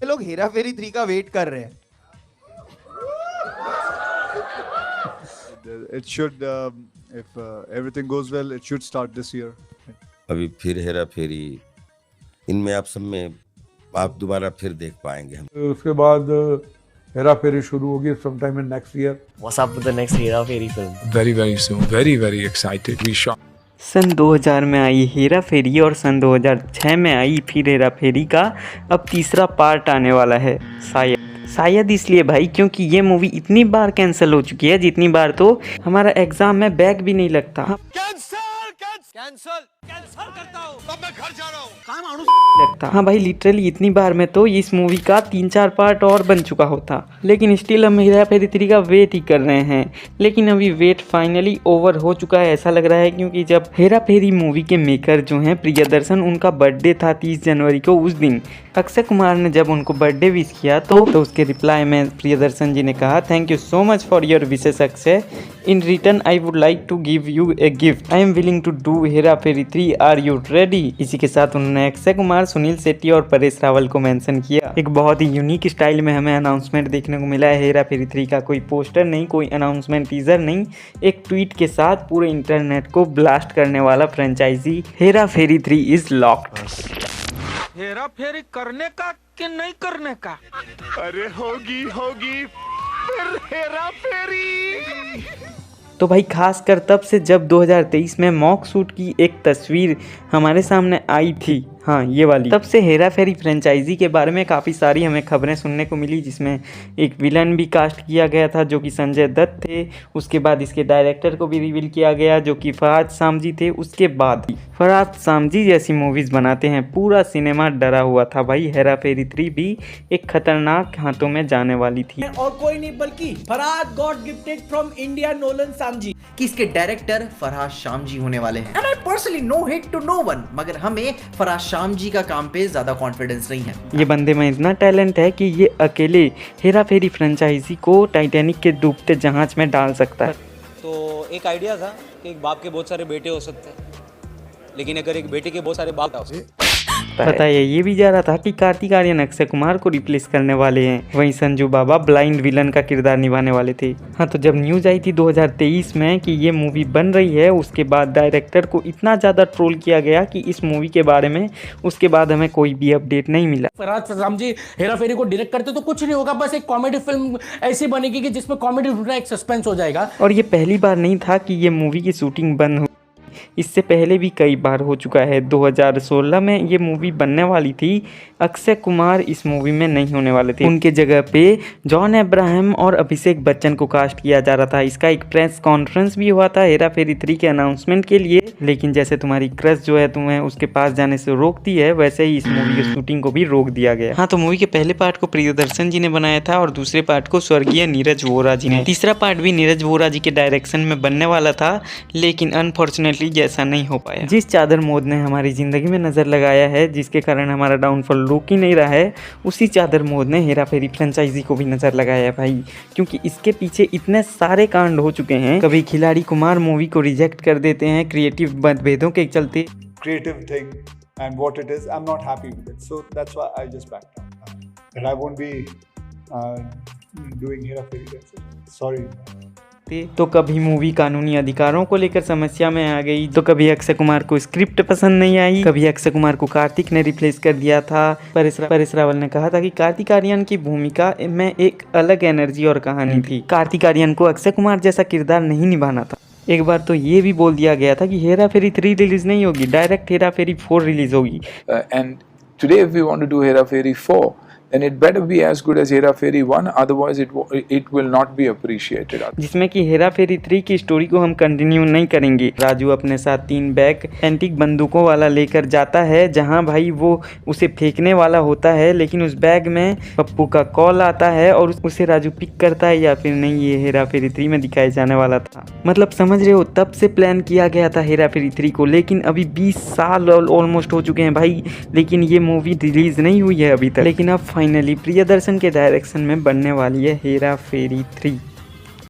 लोग हेरा फेरी 3 का वेट कर रहे हैं। It should, if everything goes well, it should start this year. अभी फिर हेरा फेरी, इनमें आप सब में आप दोबारा फिर देख पाएंगे हम। उसके बाद हेरा फेरी शुरू होगी sometime in next year. What's up with the next Hera Fairy film? Very soon. Very excited. We shot. सन 2000 में आई हेरा फेरी और सन 2006 में आई फिर हेरा फेरी का अब तीसरा पार्ट आने वाला है। शायद इसलिए भाई क्योंकि ये मूवी इतनी बार कैंसिल हो चुकी है जितनी बार तो हमारा एग्जाम में बैग भी नहीं लगता। कैंसल करता हूँ, अब मैं घर जा रहा हूँ, लगता। हाँ भाई लिटरली इतनी बार में तो इस मूवी का 3-4 पार्ट और बन चुका होता, लेकिन स्टिल हम हेरा फेरी 3 का वेट ही कर रहे हैं। लेकिन अभी वेट फाइनली ओवर हो चुका है ऐसा लग रहा है, क्योंकि जब हेरा फेरी मूवी के मेकर जो हैं प्रियदर्शन, उनका बर्थडे था 30 जनवरी को। उस दिन अक्षय कुमार ने जब उनको बर्थडे विश किया तो उसके रिप्लाई में प्रियदर्शन जी ने कहा, thank you so much for your wishes Akshay, in return I would like to give you a gift, I am willing to do Hera Pheri 3, are you ready. इसी के साथ उन्होंने अक्षय कुमार, सुनील शेट्टी और परेश रावल को मेंशन किया। एक बहुत ही यूनिक स्टाइल में हमें अनाउंसमेंट देखने को मिला है हेरा फेरी 3 का। कोई पोस्टर नहीं, कोई अनाउंसमेंट टीजर नहीं, एक ट्वीट के साथ पूरे इंटरनेट को ब्लास्ट करने वाला franchise Hera Pheri 3 is locked. Hera Pheri करने का कि नहीं करने का? अरे होगी फिर हेरा फेरी। तो भाई खास कर तब से जब 2023 में मॉक शूट की एक तस्वीर हमारे सामने आई थी, हाँ ये वाली, तब से हेरा फेरी फ्रेंचाइजी के बारे में काफ़ी सारी हमें खबरें सुनने को मिली, जिसमें एक विलन भी कास्ट किया गया था जो कि संजय दत्त थे। उसके बाद इसके डायरेक्टर को भी रिवील किया गया जो कि फरहाद सामजी थे। उसके बाद फरहाद सामजी जैसी मूवीज़ बनाते हैं, पूरा सिनेमा डरा हुआ था भाई हेरा फेरी 3 भी एक खतरनाक हाथों में जाने वाली थी। और कोई नहीं बल्कि Farhad got gifted from India Nolan Samji, कि इसके डायरेक्टर फरहाद सामजी होने वाले हैं। And I personally know hit to no one, मगर हमें फरहाद सामजी का काम पे ज्यादा कॉन्फिडेंस नहीं है। ये बंदे में इतना टैलेंट है कि ये अकेले हेरा फेरी फ्रेंचाइजी को टाइटैनिक के डूबते जहाज में डाल सकता है। तो एक आइडिया था कि एक बाप के बहुत सारे बेटे हो सकते हैं, लेकिन अगर एक बेटे के बहुत सारे बाप हो सकते। पता है ये भी जा रहा था कि कार्तिक आर्यन अक्षय कुमार को रिप्लेस करने वाले हैं, वहीं संजू बाबा ब्लाइंड विलन का किरदार निभाने वाले थे। हाँ तो जब न्यूज आई थी 2023 में कि ये मूवी बन रही है, उसके बाद डायरेक्टर को इतना ज़्यादा ट्रोल किया गया कि इस मूवी के बारे में उसके बाद हमें कोई भी अपडेट नहीं मिला। फरहाद सामजी हेरा फेरी को डायरेक्ट करते तो कुछ नहीं होगा, बस एक कॉमेडी फिल्म ऐसी बनेगी कि जिसमें कॉमेडी ढूंढना एक सस्पेंस हो जाएगा। और ये पहली बार नहीं था कि ये मूवी की शूटिंग बंद हुई, इससे पहले भी कई बार हो चुका है। 2016 में ये मूवी बनने वाली थी, अक्षय कुमार इस मूवी में नहीं होने वाले थे, उनके जगह पे जॉन अब्राहम और अभिषेक बच्चन को कास्ट किया जा रहा था। इसका एक प्रेस कॉन्फ्रेंस भी हुआ था हेरा फेरी 3 के अनाउंसमेंट के लिए, लेकिन जैसे तुम्हारी क्रश जो है तुम्हें उसके पास जाने से रोकती है, वैसे ही इस मूवी की शूटिंग को भी रोक दिया गया। हाँ तो मूवी के पहले पार्ट को प्रियदर्शन जी ने बनाया था और दूसरे पार्ट को स्वर्गीय नीरज वोरा जी ने। तीसरा पार्ट भी नीरज वोरा जी के डायरेक्शन में बनने वाला था, लेकिन अनफॉर्चुनेटली जैसा नहीं हो पाया। जिस चादर मोद ने हमारी जिंदगी में नजर लगाया है, जिसके कारण हमारा डाउनफॉल रुक ही नहीं रहा है, उसी चादर मोद ने हेरा फेरी फ्रेंचाइजी को भी नजर लगाया है भाई, क्योंकि इसके पीछे इतने सारे कांड हो चुके हैं। कभी खिलाड़ी कुमार मूवी को रिजेक्ट कर देते हैं क्रिएटिव मतभेदों के चलते। Creative thing and what it is, I'm not happy with it. So that's why I just backed out. And I won't be doing Hera Feri. That's it. Sorry. तो कभी movie कानूनी अधिकारों को लेकर समस्या में आ गई, तो कभी अक्षय कुमार को स्क्रिप्ट पसंद नहीं आई, कभी अक्षय कुमार को कार्तिक ने रिप्लेस कर दिया था। परेश रावल ने कहा था कि कार्तिक आर्यन की भूमिका में एक अलग एनर्जी और कहानी थी, कार्तिक आर्यन को अक्षय कुमार जैसा किरदार नहीं निभाना था। एक बार तो ये भी बोल दिया गया था कि हेरा फेरी 3 रिलीज नहीं होगी, डायरेक्ट हेरा फेरी 4 रिलीज होगी। And today if we want to do Hera Fairy 4, then it better be as good as Hera Fairy 1, otherwise it will not be appreciated. जिसमें कि हेरा फेरी 3 की स्टोरी को हम कंटिन्यू नहीं करेंगे। राजू अपने साथ 3 बैग एंटीक बंदूकों वाला लेकर जाता है, जहां भाई वो उसे फेंकने वाला होता है, लेकिन उस बैग में पप्पू का कॉल आता है और उसे राजू पिक करता है या फिर नहीं, ये हेरा फेरी 3 में दिखाए जाने वाला था। मतलब समझ रहे हो, तब से प्लान किया गया था हेरा फेरी 3 को, लेकिन अभी 20 साल ऑलमोस्ट हो चुके हैं भाई, लेकिन ये मूवी रिलीज नहीं हुई है अभी तक। लेकिन अब फाइनली प्रियदर्शन के डायरेक्शन में बनने वाली है हेरा फेरी 3।